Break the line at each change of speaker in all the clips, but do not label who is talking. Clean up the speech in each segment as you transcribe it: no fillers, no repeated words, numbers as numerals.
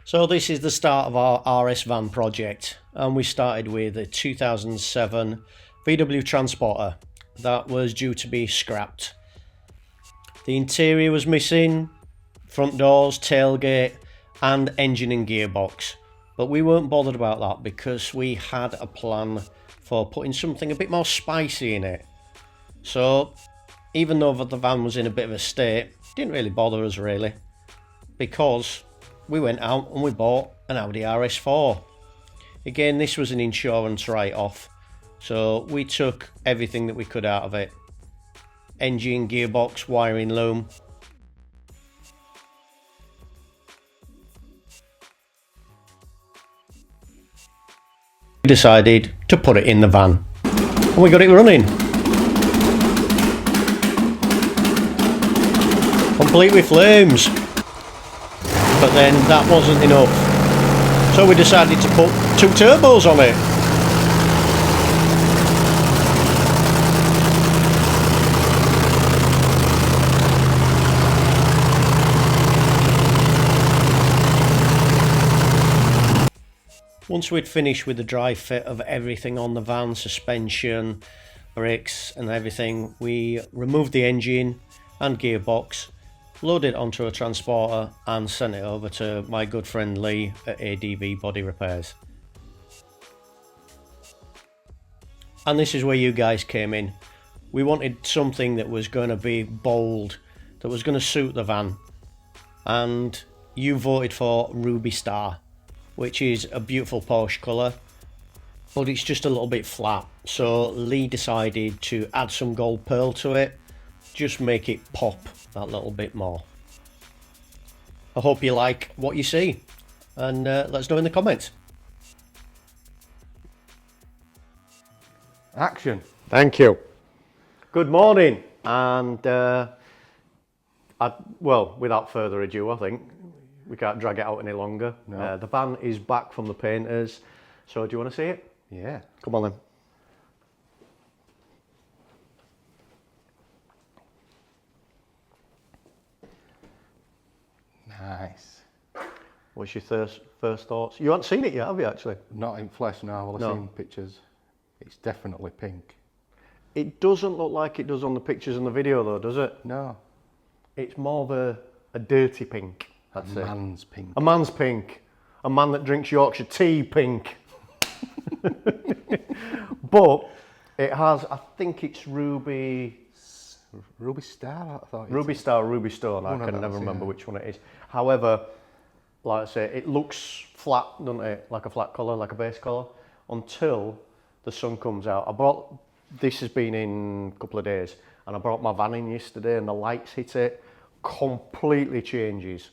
So this is the start of our RS van project, and we started with a 2007 VW Transporter that was due to be scrapped. The interior was missing, front doors, tailgate and engine and gearbox, but we weren't bothered about that because we had a plan for putting something a bit more spicy in it. So even though the van was in a bit of a state, it didn't really bother us really, because we went out and we bought an Audi RS4. Again, this was an insurance write-off, so we took everything that we could out of it. Engine, gearbox, wiring loom. We decided to put it in the van, and we got it running. Complete with flames. But then that wasn't enough, so we decided to put 2 turbos on it. Once we'd finished with the dry fit of everything on the van, suspension, brakes and everything, we removed the engine and gearbox, loaded it onto a transporter and sent it over to my good friend Lee at ADB Body Repairs. And this is where you guys came in. We wanted something that was going to be bold, that was going to suit the van, and you voted for Ruby Star, which is a beautiful Porsche colour, but it's just a little bit flat, so Lee decided to add some gold pearl to it, just make it pop that little bit more. I hope you like what you see, and let us know in the comments.
Action.
Thank you. Good morning, and well, without further ado, I think we can't drag it out any longer.
No.
The van is back from the painters, so do you want to see it?
Yeah.
Come on then.
Nice.
What's your first thoughts? You haven't seen it yet, have you, actually?
Not in flesh now, well, I've
No.
seen pictures. It's definitely pink.
It doesn't look like it does on the pictures and the video though, does it?
No.
It's more of a dirty pink, I'd say.
Man's pink.
A man's pink. A man that drinks Yorkshire tea pink. But it has, I think it's Ruby
Star, I thought.
Ruby Star, Ruby Stone, I
One of
can
those,
never remember
yeah.
which one it is. However, like I say, it looks flat, doesn't it? Like a flat colour, like a base colour, until the sun comes out. This has been in a couple of days, and I brought my van in yesterday and the lights hit it, completely changes.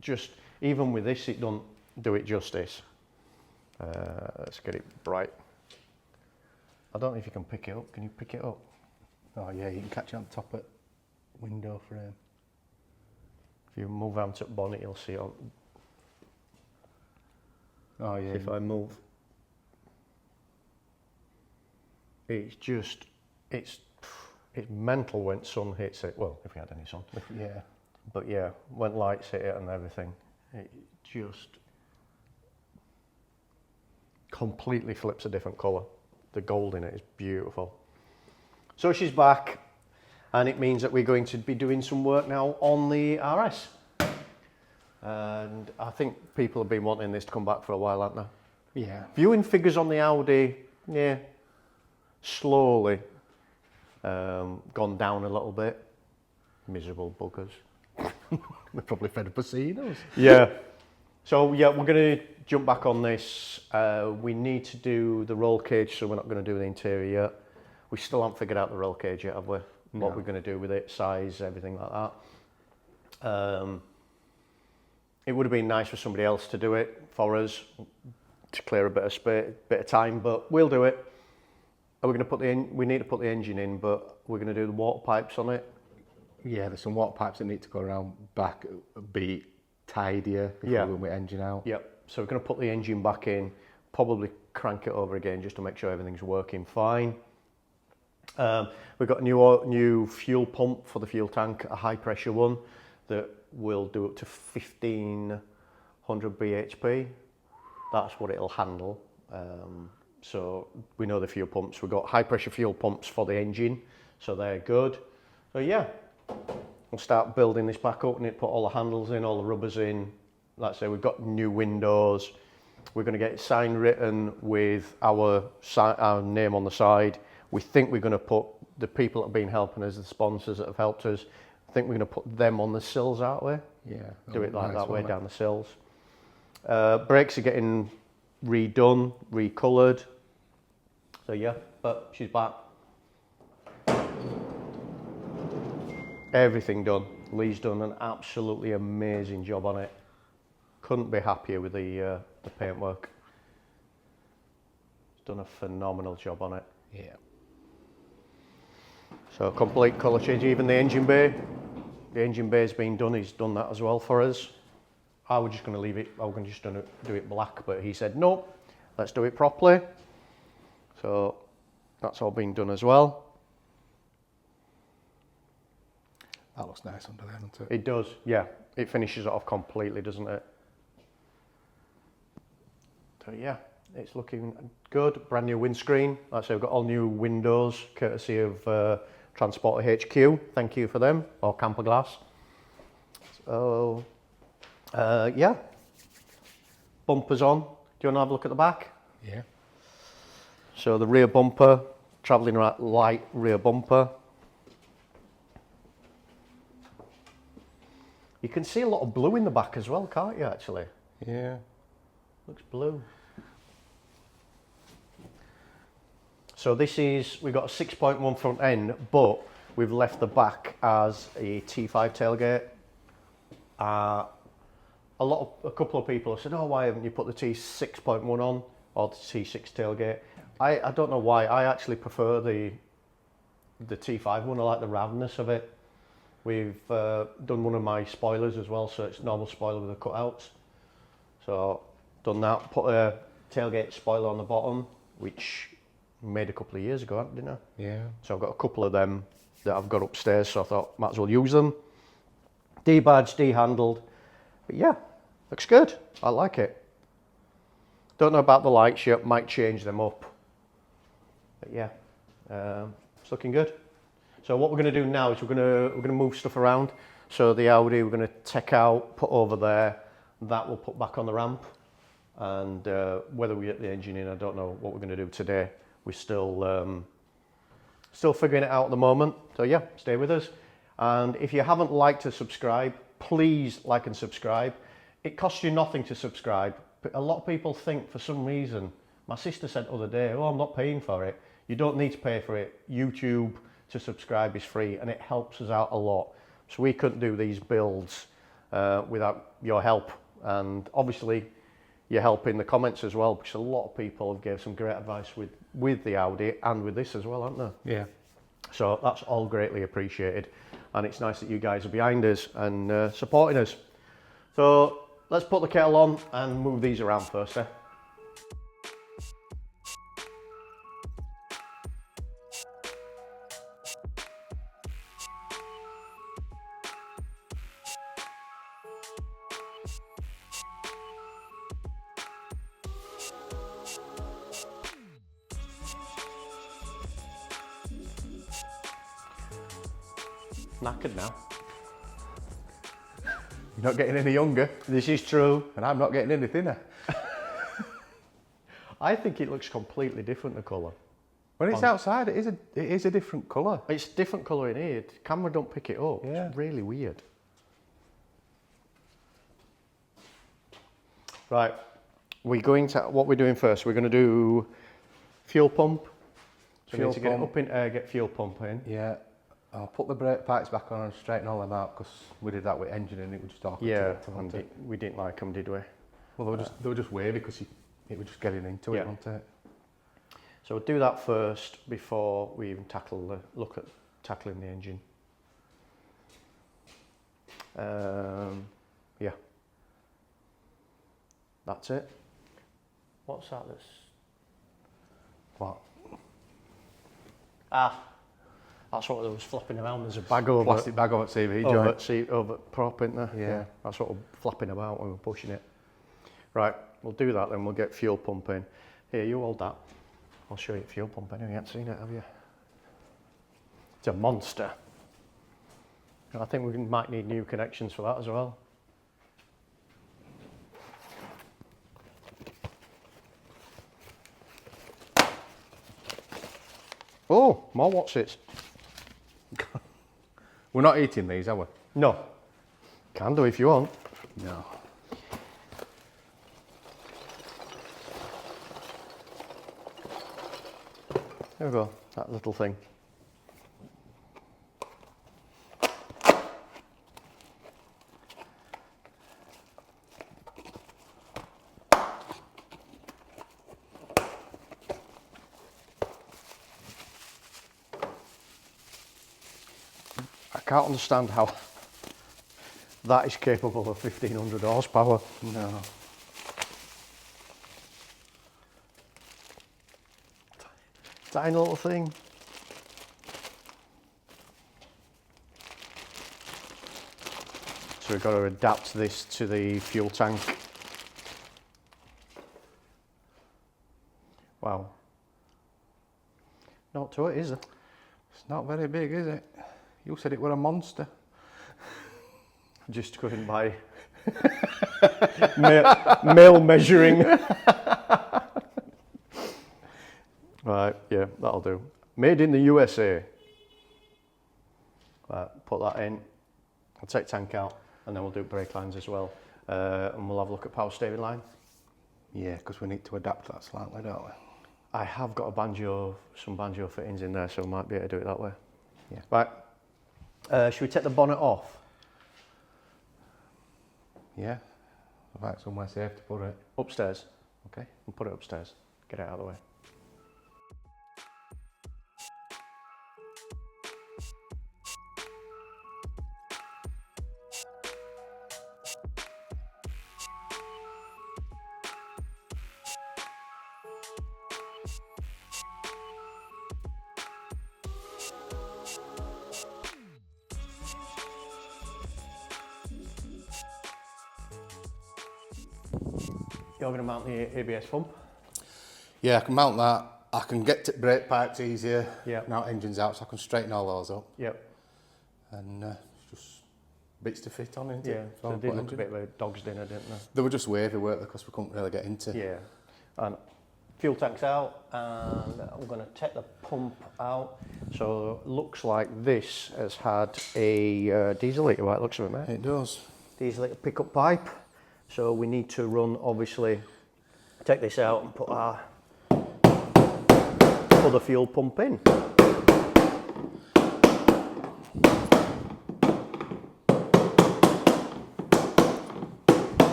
Just, even with this, it don't do it justice. Let's get it bright. I don't know if you can pick it up. Can you pick it up?
Oh yeah, you can catch it on top of window frame.
If you move out to the bonnet, you'll see it on.
Oh yeah.
If I move, it's just, it's mental when sun hits it. Well, if we had any sun.
Yeah.
But yeah, when lights hit it and everything, it just completely flips a different colour. The gold in it is beautiful. So she's back, and it means that we're going to be doing some work now on the RS. And I think people have been wanting this to come back for a while, haven't they?
Yeah.
Viewing figures on the Audi, yeah, slowly gone down a little bit. Miserable buggers.
They're probably fed up of seeing us.
Yeah. So yeah, we're going to jump back on this. We need to do the roll cage, so we're not going to do the interior yet. We still haven't figured out the roll cage yet, have we?
No.
What we're going to do with it, size, everything like that. It would have been nice for somebody else to do it for us, to clear a bit of space, bit of time, but we'll do it. Are we going to put we need to put the engine in, but we're going to do the water pipes on it.
Yeah, there's some water pipes that need to go around back, be tidier before
Yeah.
we get the engine out.
Yep. So we're going to put the engine back in, probably crank it over again just to make sure everything's working fine. We've got a new fuel pump for the fuel tank, a high pressure one that will do up to 15 100 bhp. That's what it'll handle. So we know the fuel pumps. We've got high pressure fuel pumps for the engine, so they're good. So yeah, we'll start building this back up and put all the handles in, all the rubbers in. Like I say, we've got new windows. We're going to get it sign written with our name on the side. We think we're going to put the people that have been helping us, the sponsors that have helped us, I think we're going to put them on the sills, aren't we?
Yeah.
Do it like that way down the sills. Brakes are getting redone, recoloured. So yeah, but she's back. Everything done. Lee's done an absolutely amazing job on it. Couldn't be happier with the paintwork. He's done a phenomenal job on it.
Yeah.
So complete colour change, even the engine bay. The engine bay's been done, he's done that as well for us. I was just going to leave it, I was going to just do it black, but he said, no, let's do it properly. So that's all been done as well.
That looks nice under there, doesn't it?
It does, yeah. It finishes it off completely, doesn't it? So yeah, it's looking good. Brand new windscreen. Like I say, we've got all new windows, courtesy of Transporter HQ. Thank you for them, or Camper Glass. So, yeah. Bumpers on. Do you want to have a look at the back?
Yeah.
So the rear bumper, travelling light rear bumper. You can see a lot of blue in the back as well, can't you, actually?
Yeah.
Looks blue. So this is, we've got a 6.1 front end, but we've left the back as a T5 tailgate. A couple of people have said, oh, why haven't you put the T6.1 on or the T6 tailgate? I don't know why. I actually prefer the T5 one. I like the roundness of it. We've done one of my spoilers as well, so it's normal spoiler with the cutouts. So done that, put a tailgate spoiler on the bottom, which made a couple of years ago, didn't I?
Yeah.
So I've got a couple of them that I've got upstairs, so I thought might as well use them. D-badged, D-handled, but yeah, looks good. I like it. Don't know about the lights yet, might change them up. But yeah, it's looking good. So what we're going to do now is we're going to move stuff around. So the Audi we're going to take out, put over there. That we'll put back on the ramp. And whether we get the engine in, I don't know what we're going to do today. We're still figuring it out at the moment. So yeah, stay with us. And if you haven't liked or subscribe, please like and subscribe. It costs you nothing to subscribe. But a lot of people think for some reason, my sister said the other day, oh, I'm not paying for it. You don't need to pay for it. YouTube to subscribe is free and it helps us out a lot. So we couldn't do these builds without your help. And obviously your help in the comments as well, because a lot of people have gave some great advice with the Audi and with this as well, aren't they?
Yeah.
So that's all greatly appreciated. And it's nice that you guys are behind us and supporting us. So let's put the kettle on and move these around first, eh? Knackered now.
You're not getting any younger,
This is true.
and I'm not getting any thinner.
I think it looks completely different, the colour.
When it's outside, it is a different colour.
It's different colour in here. The camera don't pick it up.
Yeah.
It's really weird. Right, what we're doing first, we're going to do fuel pump. So we need to get it up in air, get fuel pump in.
Yeah. I'll put the brake pipes back on and straighten all them out because we did that with engine and it was just awkward.
Yeah, and we didn't like them, did we?
Well, they were just wavy because it was just getting into it, wasn't it?
So we'll do that first before we even look at tackling the engine. Yeah. That's it. What's that?
What?
That's what was flopping around. There's a bag over.
Plastic bag over at CV joint.
Over prop, isn't there?
Yeah.
That's what was flapping about when we were pushing it. Right, we'll do that then, we'll get fuel pumping. Here, you hold that. I'll show you fuel pumping. You haven't seen it, have you? It's a monster. I think we might need new connections for that as well. Oh, more what's it?
We're not eating these, are we?
No. Can do if you want.
No.
There we go, that little thing. I can't understand how that is capable of 1500 horsepower.
No.
Tiny little thing. So we've got to adapt this to the fuel tank. Wow. Not to it, is it?
It's not very big, is it? You said it were a monster.
Just going by male measuring. Right, yeah, that'll do. Made in the USA. Right, put that in. I'll take tank out and then we'll do brake lines as well. And we'll have a look at power steering line.
Yeah, because we need to adapt that slightly, don't we?
I have got some banjo fittings in there, so I might be able to do it that way.
Yeah.
Right, should we take the bonnet off?
Yeah. I'll find somewhere safe to put it.
Upstairs.
Okay.
We'll put it upstairs. Get it out of the way. You're going to mount the ABS pump?
Yeah, I can mount that. I can get to brake pipes easier.
Yeah.
Now engine's out, so I can straighten all those up.
Yep.
And just bits to fit on, isn't
Yeah,
it?
so they did look a bit of a dog's dinner, didn't they?
They were just wavy, weren't they? Because we couldn't really get into.
Yeah. And fuel tank's out, and I'm going to take the pump out. So it looks like this has had a diesel litre, right? Looks of it, mate.
It does.
Diesel litre pickup pipe. So we need to run, obviously, take this out and put our other fuel pump in.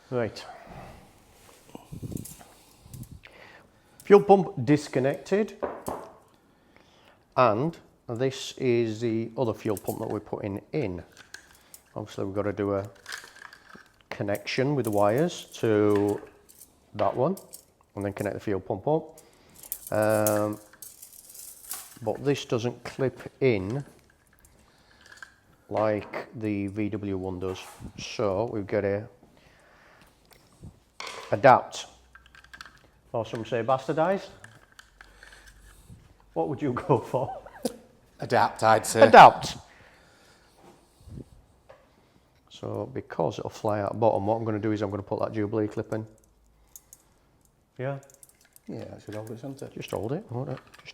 Right. Fuel pump disconnected, and this is the other fuel pump that we're putting in. Obviously we've got to do a connection with the wires to that one and then connect the fuel pump up. But this doesn't clip in like the VW one does, so we've got to adapt. Or some say bastardise. What would you go for?
Adapt, I'd say.
Adapt. So because it'll fly out bottom, what I'm going to do is I'm going to put that Jubilee clip in. Yeah.
Yeah, that should hold it, shouldn't it?
Just hold it, won't it? Just,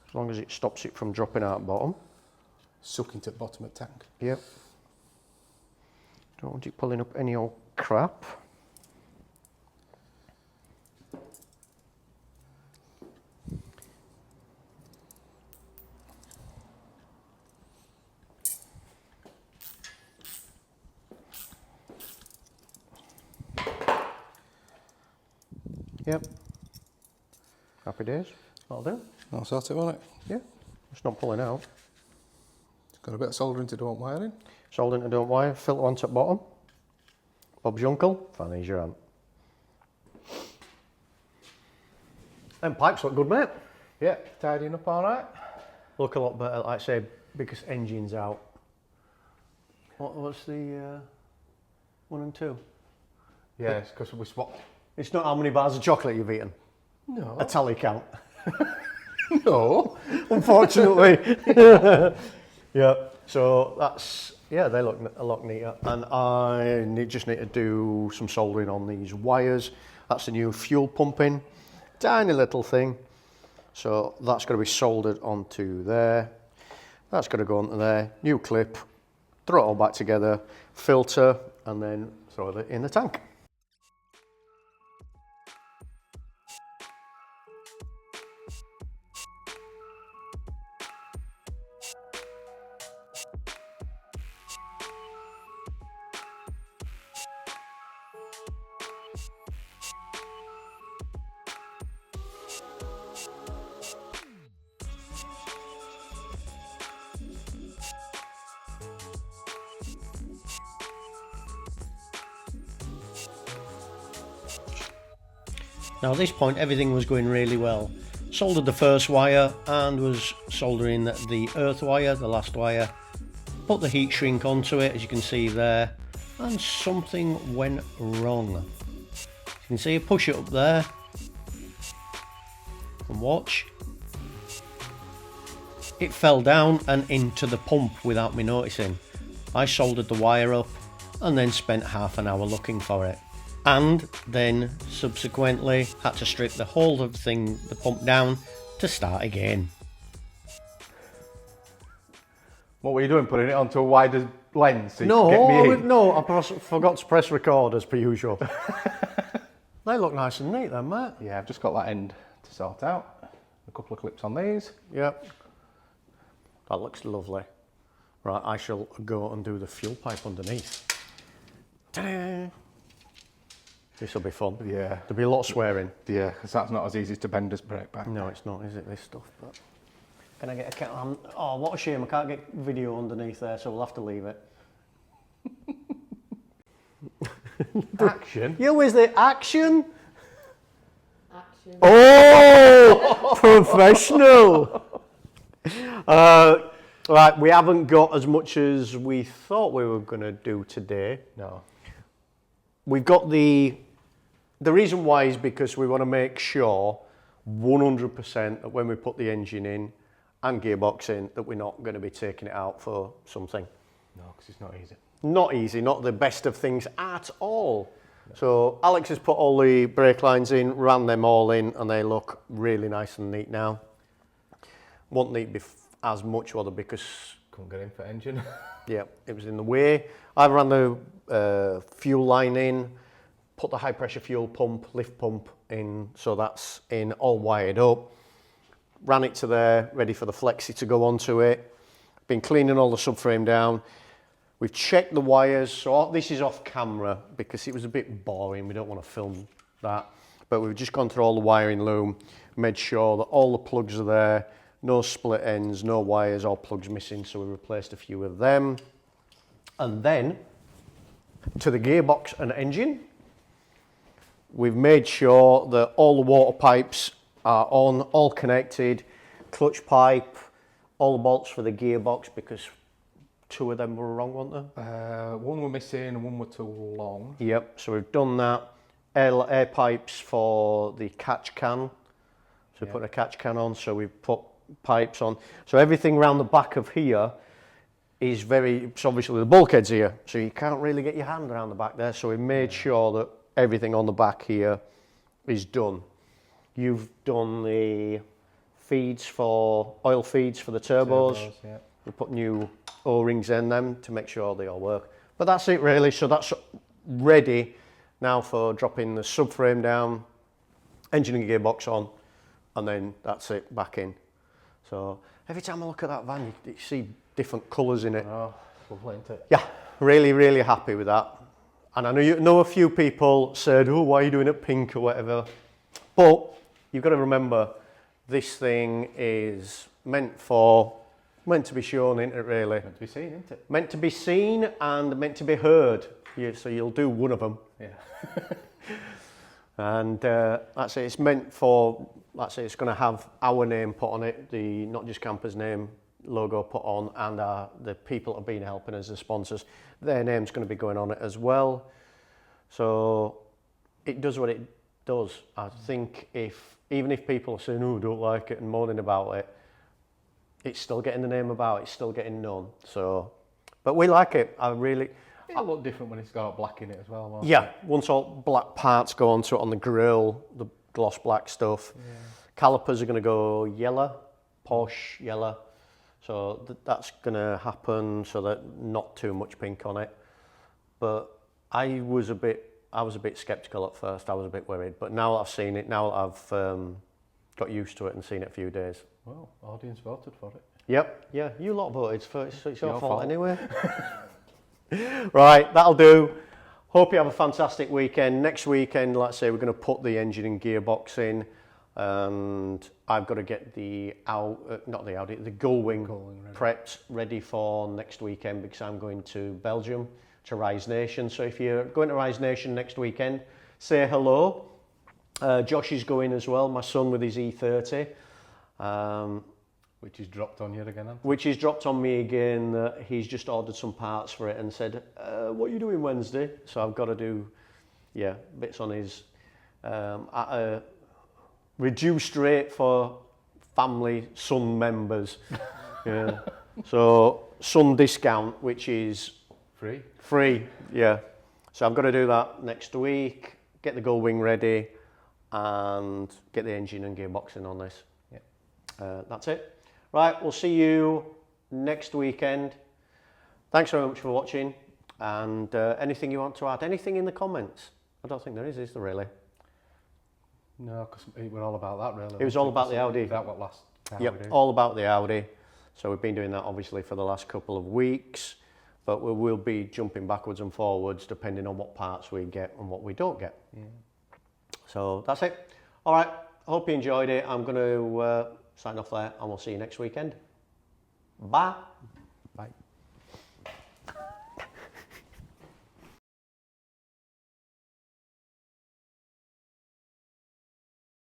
as long as it stops it from dropping out bottom.
Sucking to the bottom of the tank.
Yep. Don't want it pulling up any old crap. Yep. Happy days. That'll do.
I'll sort it, won't it?
Yeah. It's not pulling out.
It's got a bit of soldering to do on wiring.
Soldering to don't wire, filter on top bottom. Bob's your uncle, Fanny's your aunt. Them pipes look good, mate.
Yeah, tidying up all right.
Look a lot better, like I say, because engine's out. What's the 1 and 2?
Yeah, it's because we swapped.
It's not how many bars of chocolate you've eaten.
No.
A tally count.
No.
Unfortunately. Yeah, so that's, yeah, they look a lot neater. And I just need to do some soldering on these wires. That's the new fuel pumping, tiny little thing. So that's going to be soldered onto there. That's going to go onto there, new clip, throw it all back together, filter, and then throw it in the tank. Now at this point everything was going really well. Soldered the first wire and was soldering the earth wire, the last wire. Put the heat shrink onto it, as you can see there, and something went wrong. As you can see, push it up there and watch. It fell down and into the pump without me noticing. I soldered the wire up and then spent half an hour looking for it. And then subsequently had to strip the whole of the pump down to start again.
What were you doing? Putting it onto a wider lens so you
No,
could get me in?
no, I forgot to press record as per usual. They look nice and neat then, mate.
Yeah, I've just got that end to sort out. A couple of clips on these.
Yep. That looks lovely. Right, I shall go and do the fuel pipe underneath. Ta-da! This will be fun.
Yeah.
There'll be a lot of swearing.
Yeah, because that's not as easy to bend as brake pack.
No, it's not, is it, this stuff? But can I get a oh, what a shame, I can't get video underneath there, so we'll have to leave it.
Action?
Yeah, where's the action?
Action.
Oh, professional. Right, we haven't got as much as we thought we were going to do today.
No.
We've got the reason why is because we want to make sure 100% that when we put the engine in and gearbox in that we're not going to be taking it out for something.
No, because it's not easy.
Not easy, not the best of things at all. So Alex has put all the brake lines in, ran them all in, and they look really nice and neat now. Won't need as much other because
Couldn't get in for engine.
yeah, it was in the way. I ran the fuel line in, put the high pressure fuel pump, lift pump in, so that's in, all wired up. Ran it to there, ready for the flexi to go onto it. Been cleaning all the subframe down. We've checked the wires, so this is off camera because it was a bit boring, we don't want to film that. But we've just gone through all the wiring loom, made sure that all the plugs are there, no split ends, no wires, all plugs missing, so we replaced a few of them. And then, to the gearbox and engine, we've made sure that all the water pipes are on, all connected, clutch pipe, all the bolts for the gearbox because 2 of them were wrong, weren't they?
One were missing and one were too long.
Yep, so we've done that. Air pipes for the catch can. So we put a catch can on, so we've put pipes on. So everything around the back of here is it's obviously the bulkhead's here, so you can't really get your hand around the back there. So we made sure that everything on the back here is done. You've done the feeds for, oil feeds for the turbos.
Yeah.
We put new O-rings in them to make sure they all work. But that's it really, so that's ready now for dropping the subframe down, engine and gearbox on, and then that's it, back in. So every time I look at that van, you see different colours in it.
Oh, lovely, isn't it?
Yeah, really, really happy with that. And I know a few people said, oh, why are you doing it pink or whatever? But you've got to remember, this thing is meant to be shown, isn't it, really?
Meant to be seen, isn't it?
Meant to be seen and meant to be heard. So you'll do one of them.
Yeah.
And that's it. It's meant for, that's it. It's going to have our name put on it, the Not Just Campers name logo put on, and the people that have been helping us, the sponsors, their name's going to be going on it as well. So it does what it does. I think even if people are saying, oh, don't like it and moaning about it, it's still getting the name about, it's still getting known. So, but we like it.
It'll look different when it's got black in it as well. Won't
Yeah, once all black parts go onto it on the grill, the gloss black stuff.
Yeah.
Calipers are going to go yellow, posh yellow. So that's going to happen, so that not too much pink on it. But I was a bit sceptical at first. I was a bit worried, but now that I've seen it, now that I've got used to it and seen it a few days.
Well, audience voted for it.
Yep, yeah, you lot voted for it, so it's your fault
fault.
anyway. Right, that'll do. Hope you have a fantastic weekend. Next weekend, let's say we're going to put the engine and gearbox in, and I've got to get the Gullwing prepped ready for next weekend, because I'm going to Belgium to Rise Nation. So if you're going to Rise Nation next weekend, say hello. Josh is going as well, my son with his E30.
Which is dropped on you again, hasn't it?
Which is dropped on me again. He's just ordered some parts for it and said, what are you doing Wednesday? So I've got to do, bits on his, at a reduced rate for family son members. Yeah. So son discount, which is free, yeah. So I've got to do that next week, get the Gullwing ready, and get the engine and gearboxing on this.
Yeah.
That's it. Right, we'll see you next weekend. Thanks very much for watching, and anything you want to add, anything in the comments? I don't think there is there really?
No, because we're all about that really.
It was all about the Audi.
That what last time
Yep,
we did.
all about the Audi. So we've been doing that obviously for the last couple of weeks, but we will be jumping backwards and forwards depending on what parts we get and what we don't get.
Yeah.
So that's it. All right, I hope you enjoyed it. I'm going to sign off there, and we'll see you next weekend. Bye.
Bye.